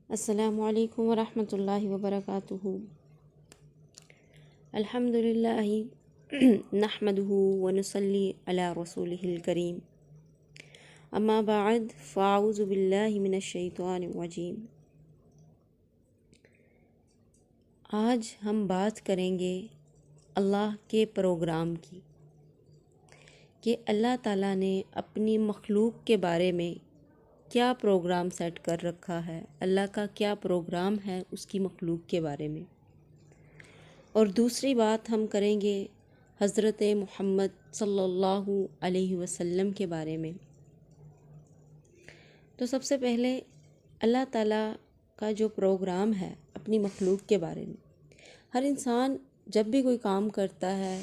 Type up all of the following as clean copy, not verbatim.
السلام علیکم ورحمۃ اللہ وبرکاتہ۔ الحمد للہ نحمده ونصلی علی رسولہ الکریم، اما بعد فاعوذ باللہ من الشیطان الرجیم۔ آج ہم بات کریں گے اللہ کے پروگرام کی، کہ اللہ تعالیٰ نے اپنی مخلوق کے بارے میں کیا پروگرام سیٹ کر رکھا ہے، اللہ کا کیا پروگرام ہے اس کی مخلوق کے بارے میں۔ اور دوسری بات ہم کریں گے حضرت محمد صلی اللہ علیہ وسلم کے بارے میں۔ تو سب سے پہلے اللہ تعالیٰ کا جو پروگرام ہے اپنی مخلوق کے بارے میں، ہر انسان جب بھی کوئی کام کرتا ہے،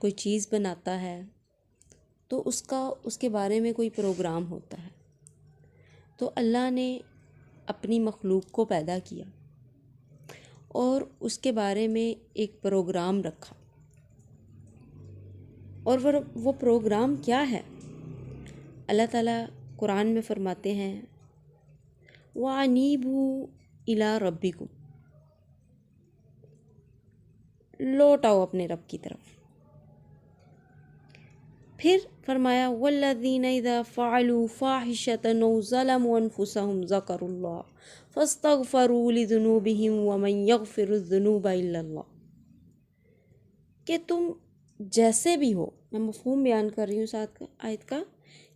کوئی چیز بناتا ہے، تو اس کے بارے میں کوئی پروگرام ہوتا ہے۔ تو اللہ نے اپنی مخلوق کو پیدا کیا اور اس کے بارے میں ایک پروگرام رکھا، اور وہ پروگرام کیا ہے؟ اللہ تعالیٰ قرآن میں فرماتے ہیں وَأَنِيبُوا إِلَىٰ رَبِّكُمْ، لوٹ آؤ اپنے رب کی طرف۔ پھر فرمایا وَالَّذِينَ إِذَا فَعَلُوا فَاحِشَةً أَوْ ظَلَمُوا أَنفُسَهُمْ ذَكَرُوا اللَّهَ فَاسْتَغْفَرُوا لِذُنُوبِهِمْ وَمَنْ يَغْفِرُ الذُّنُوبَ إِلَّا اللَّهُ، کہ تم جیسے بھی ہو، میں مفہوم بیان کر رہی ہوں ساتھ کا آیت کا،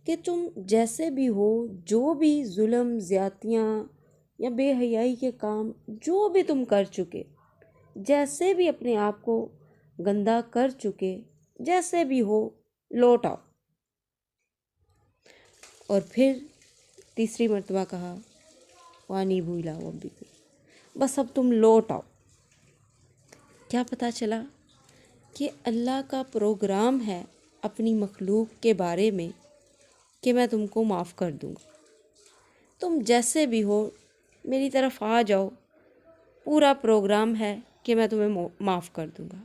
کہ تم جیسے بھی ہو، جو بھی ظلم، زیادتیاں یا بے حیائی کے کام جو بھی تم کر چکے، جیسے بھی اپنے آپ کو گندا کر چکے، جیسے بھی ہو، لوٹ آؤ۔ اور پھر تیسری مرتبہ کہا وَأَنِيبُوا إِلَىٰ رَبِّكُمْ، بس اب تم لوٹ آؤ۔ کیا پتہ چلا؟ کہ اللہ کا پروگرام ہے اپنی مخلوق کے بارے میں کہ میں تم کو معاف کر دوں گا، تم جیسے بھی ہو میری طرف آ جاؤ، پورا پروگرام ہے کہ میں تمہیں معاف کر دوں گا۔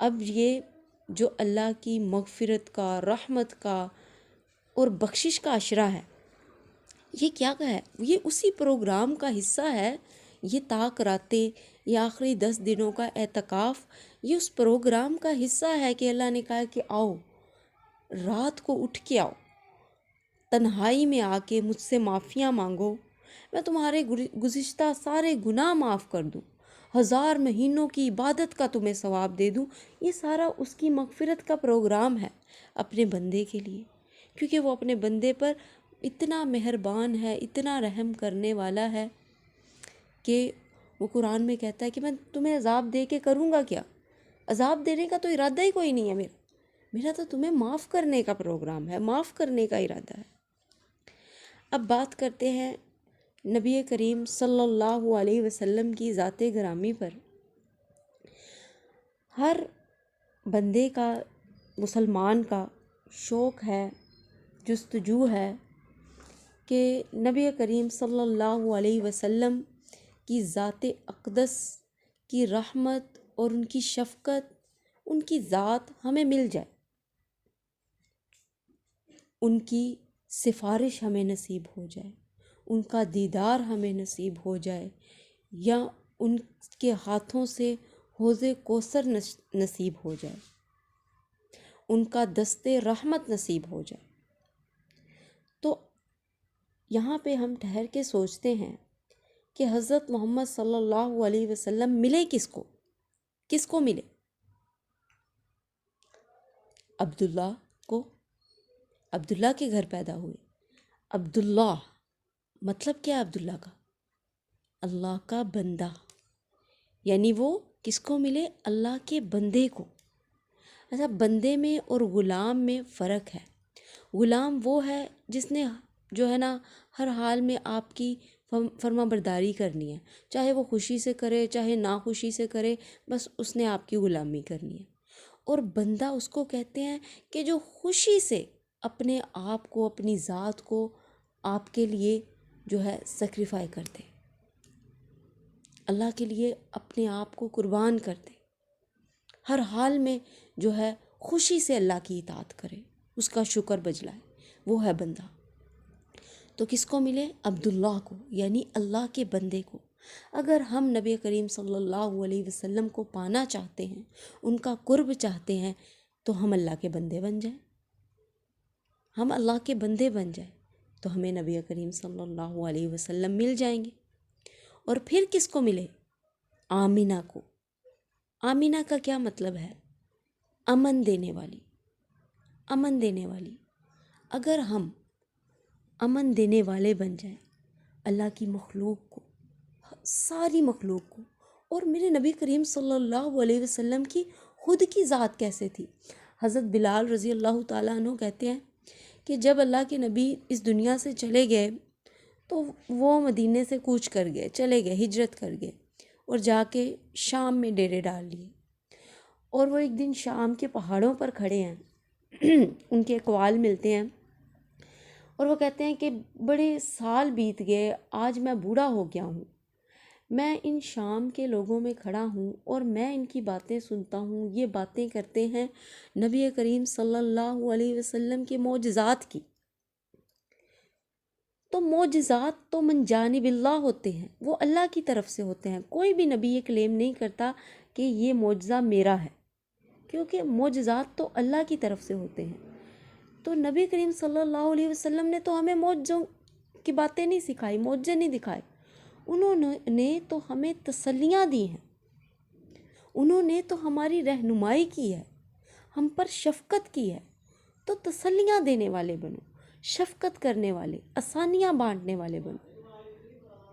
اب یہ جو اللہ کی مغفرت کا، رحمت کا اور بخشش کا عشرہ ہے، یہ کیا ہے؟ یہ اسی پروگرام کا حصہ ہے۔ یہ طاق راتیں، یہ آخری 10 دنوں کا اعتکاف، یہ اس پروگرام کا حصہ ہے کہ اللہ نے کہا کہ آؤ، رات کو اٹھ کے آؤ، تنہائی میں آ کے مجھ سے معافیاں مانگو، میں تمہارے گزشتہ سارے گناہ معاف کر دوں، 1000 مہینوں کی عبادت کا تمہیں ثواب دے دوں۔ یہ سارا اس کی مغفرت کا پروگرام ہے اپنے بندے کے لیے، کیونکہ وہ اپنے بندے پر اتنا مہربان ہے، اتنا رحم کرنے والا ہے کہ وہ قرآن میں کہتا ہے کہ میں تمہیں عذاب دے کے کروں گا کیا؟ عذاب دینے کا تو ارادہ ہی کوئی نہیں ہے میرا تو تمہیں معاف کرنے کا پروگرام ہے، معاف کرنے کا ارادہ ہے۔ اب بات کرتے ہیں نبی کریم صلی اللہ علیہ وسلم کی ذات گرامی پر۔ ہر بندے کا، مسلمان کا شوق ہے، جستجو ہے کہ نبی کریم صلی اللہ علیہ وسلم کی ذات اقدس کی رحمت اور ان کی شفقت، ان کی ذات ہمیں مل جائے، ان کی سفارش ہمیں نصیب ہو جائے، ان کا دیدار ہمیں نصیب ہو جائے، یا ان کے ہاتھوں سے حوض کوثر نصیب ہو جائے، ان کا دست رحمت نصیب ہو جائے۔ تو یہاں پہ ہم ٹھہر کے سوچتے ہیں کہ حضرت محمد صلی اللہ علیہ وسلم ملے کس کو ملے؟ عبداللہ کو، عبداللہ کے گھر پیدا ہوئے۔ عبداللہ مطلب کیا ہے عبداللہ کا؟ اللہ کا بندہ، یعنی وہ کس کو ملے؟ اللہ کے بندے کو۔ اچھا، بندے میں اور غلام میں فرق ہے۔ غلام وہ ہے جس نے جو ہے نا ہر حال میں آپ کی فرما برداری کرنی ہے، چاہے وہ خوشی سے کرے چاہے ناخوشی سے کرے، بس اس نے آپ کی غلامی کرنی ہے۔ اور بندہ اس کو کہتے ہیں کہ جو خوشی سے اپنے آپ کو، اپنی ذات کو آپ کے لیے جو ہے سیکریفائی کر دے، اللہ کے لیے اپنے آپ کو قربان کر دے، ہر حال میں جو ہے خوشی سے اللہ کی اطاعت کرے، اس کا شکر بجلائے، وہ ہے بندہ۔ تو کس کو ملے؟ عبداللہ کو، یعنی اللہ کے بندے کو۔ اگر ہم نبی کریم صلی اللہ علیہ وسلم کو پانا چاہتے ہیں، ان کا قرب چاہتے ہیں، تو ہم اللہ کے بندے بن جائیں، ہم اللہ کے بندے بن جائیں تو ہمیں نبی کریم صلی اللہ علیہ وسلم مل جائیں گے۔ اور پھر کس کو ملے؟ آمینہ کو۔ آمینہ کا کیا مطلب ہے؟ امن دینے والی، امن دینے والی۔ اگر ہم امن دینے والے بن جائیں اللہ کی مخلوق کو، ساری مخلوق کو، اور میرے نبی کریم صلی اللہ علیہ وسلم کی خود کی ذات کیسے تھی؟ حضرت بلال رضی اللہ تعالیٰ عنہ کہتے ہیں کہ جب اللہ کے نبی اس دنیا سے چلے گئے تو وہ مدینے سے کوچ کر گئے، چلے گئے، ہجرت کر گئے، اور جا کے شام میں ڈیرے ڈال لیے۔ اور وہ ایک دن شام کے پہاڑوں پر کھڑے ہیں، ان کے اقوال ملتے ہیں، اور وہ کہتے ہیں کہ بڑے سال بیت گئے، آج میں بوڑھا ہو گیا ہوں، میں ان شام کے لوگوں میں کھڑا ہوں اور میں ان کی باتیں سنتا ہوں، یہ باتیں کرتے ہیں نبی کریم صلی اللہ علیہ وسلم کے معجزات کی۔ تو معجزات تو من جانب اللہ ہوتے ہیں، وہ اللہ کی طرف سے ہوتے ہیں۔ کوئی بھی نبی یہ کلیم نہیں کرتا کہ یہ معجزہ میرا ہے، کیونکہ معجزات تو اللہ کی طرف سے ہوتے ہیں۔ تو نبی کریم صلی اللہ علیہ وسلم نے تو ہمیں معجزوں کی باتیں نہیں سکھائی، معجزے نہیں دکھائے، انہوں نے تو ہمیں تسلیاں دی ہیں، انہوں نے تو ہماری رہنمائی کی ہے، ہم پر شفقت کی ہے۔ تو تسلیاں دینے والے بنو، شفقت کرنے والے، آسانیاں بانٹنے والے بنو۔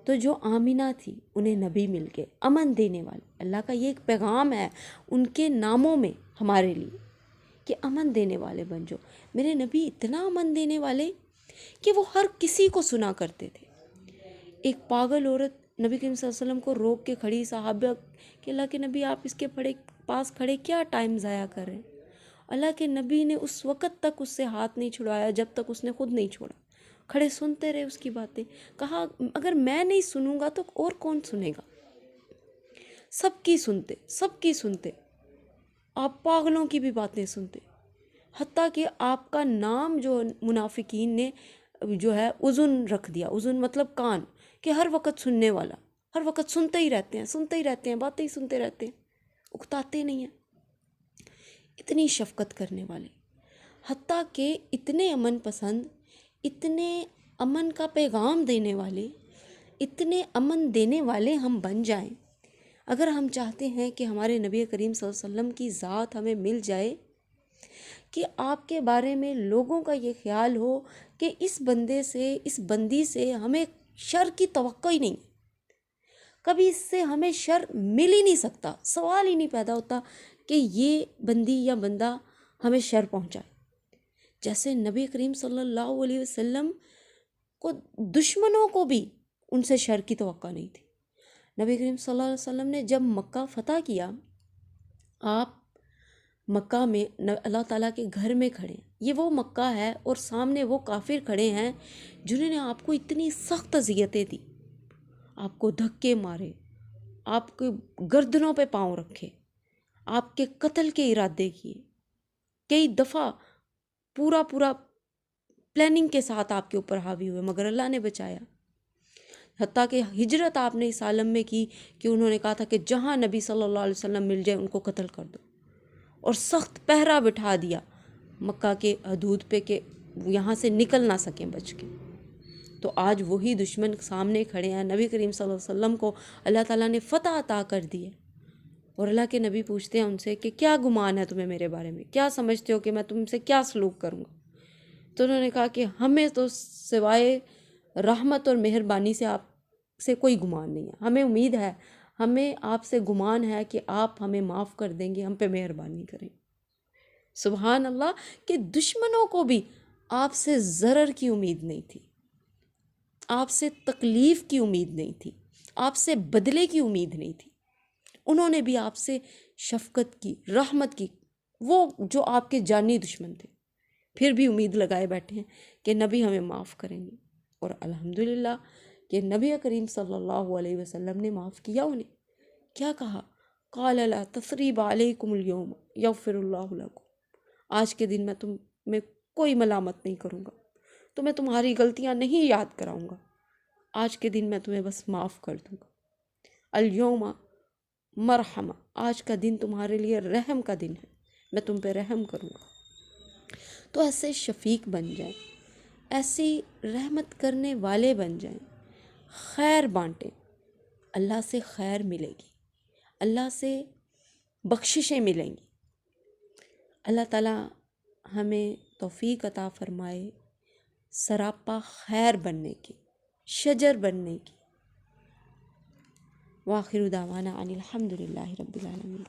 تو جو آمینہ تھی انہیں نبی مل گئے، امن دینے والے۔ اللہ کا یہ ایک پیغام ہے ان کے ناموں میں ہمارے لیے کہ امن دینے والے بن جاؤ۔ میرے نبی اتنا امن دینے والے کہ وہ ہر کسی کو سنا کرتے تھے۔ ایک پاگل عورت نبی کریم صلی اللہ علیہ وسلم کو روک کے کھڑی، صحابہ کہ اللہ کے نبی آپ اس کے پاس کھڑے کیا ٹائم ضائع کر رہے ہیں؟ اللہ کے نبی نے اس وقت تک اس سے ہاتھ نہیں چھڑایا جب تک اس نے خود نہیں چھوڑا، کھڑے سنتے رہے اس کی باتیں۔ کہا اگر میں نہیں سنوں گا تو اور کون سنے گا؟ سب کی سنتے، سب کی سنتے، آپ پاگلوں کی بھی باتیں سنتے، حتیٰ کہ آپ کا نام جو منافقین نے جو ہے اذن رکھ دیا۔ اذن مطلب کان، کہ ہر وقت سننے والا، ہر وقت سنتے ہی رہتے ہیں، سنتے ہی رہتے ہیں، باتیں ہی سنتے رہتے ہیں، اکتاتے نہیں ہیں۔ اتنی شفقت کرنے والے، حتیٰ کہ اتنے امن پسند، اتنے امن کا پیغام دینے والے، اتنے امن دینے والے ہم بن جائیں۔ اگر ہم چاہتے ہیں کہ ہمارے نبی کریم صلی اللہ علیہ وسلم کی ذات ہمیں مل جائے، کہ آپ کے بارے میں لوگوں کا یہ خیال ہو کہ اس بندے سے، اس بندی سے ہمیں شر کی توقع ہی نہیں، کبھی اس سے ہمیں شر مل ہی نہیں سکتا، سوال ہی نہیں پیدا ہوتا کہ یہ بندی یا بندہ ہمیں شر پہنچائے۔ جیسے نبی کریم صلی اللہ علیہ وسلم کو دشمنوں کو بھی ان سے شر کی توقع نہیں تھی۔ نبی کریم صلی اللہ علیہ وسلم نے جب مکہ فتح کیا، آپ مکہ میں اللہ تعالیٰ کے گھر میں کھڑے ہیں، یہ وہ مکہ ہے اور سامنے وہ کافر کھڑے ہیں جنہوں نے آپ کو اتنی سخت اذیتیں دی، آپ کو دھکے مارے، آپ کے گردنوں پہ پاؤں رکھے، آپ کے قتل کے ارادے کیے، کئی دفعہ پورا پلاننگ کے ساتھ آپ کے اوپر حاوی ہوئے، مگر اللہ نے بچایا۔ حتیٰ کہ ہجرت آپ نے اس عالم میں کی کہ انہوں نے کہا تھا کہ جہاں نبی صلی اللہ علیہ وسلم مل جائے ان کو قتل کر دو، اور سخت پہرا بٹھا دیا مکہ کے حدود پہ کہ یہاں سے نکل نہ سکیں بچ کے۔ تو آج وہی دشمن سامنے کھڑے ہیں، نبی کریم صلی اللہ علیہ وسلم کو اللہ تعالیٰ نے فتح عطا کر دی ہے، اور اللہ کے نبی پوچھتے ہیں ان سے کہ کیا گمان ہے تمہیں میرے بارے میں، کیا سمجھتے ہو کہ میں تم سے کیا سلوک کروں گا؟ تو انہوں نے کہا کہ ہمیں تو سوائے رحمت اور مہربانی سے آپ سے کوئی گمان نہیں ہے، ہمیں امید ہے، ہمیں آپ سے گمان ہے کہ آپ ہمیں معاف کر دیں گے، ہم پہ مہربانی کریں۔ سبحان اللہ، کہ دشمنوں کو بھی آپ سے ضرر کی امید نہیں تھی، آپ سے تکلیف کی امید نہیں تھی، آپ سے بدلے کی امید نہیں تھی، انہوں نے بھی آپ سے شفقت کی، رحمت کی، وہ جو آپ کے جانی دشمن تھے، پھر بھی امید لگائے بیٹھے ہیں کہ نبی ہمیں معاف کریں گے۔ اور الحمدللہ کہ نبی کریم صلی اللہ علیہ وسلم نے معاف کیا انہیں۔ کیا کہا؟ قال لا تثریب علیکم اليوم یغفر اللہ لکم، آج کے دن میں تم میں کوئی ملامت نہیں کروں گا، تو میں تمہاری غلطیاں نہیں یاد کراؤں گا، آج کے دن میں تمہیں بس معاف کر دوں گا۔ الیوم مرحمہ، آج کا دن تمہارے لیے رحم کا دن ہے، میں تم پہ رحم کروں گا۔ تو ایسے شفیق بن جائیں، ایسی رحمت کرنے والے بن جائیں، خیر بانٹیں، اللہ سے خیر ملے گی، اللہ سے بخششیں ملیں گی۔ اللہ تعالیٰ ہمیں توفیق عطا فرمائے سراپا خیر بننے کی، شجر بننے کی۔ وآخر دعوانا ان الحمد للہ رب العالمین۔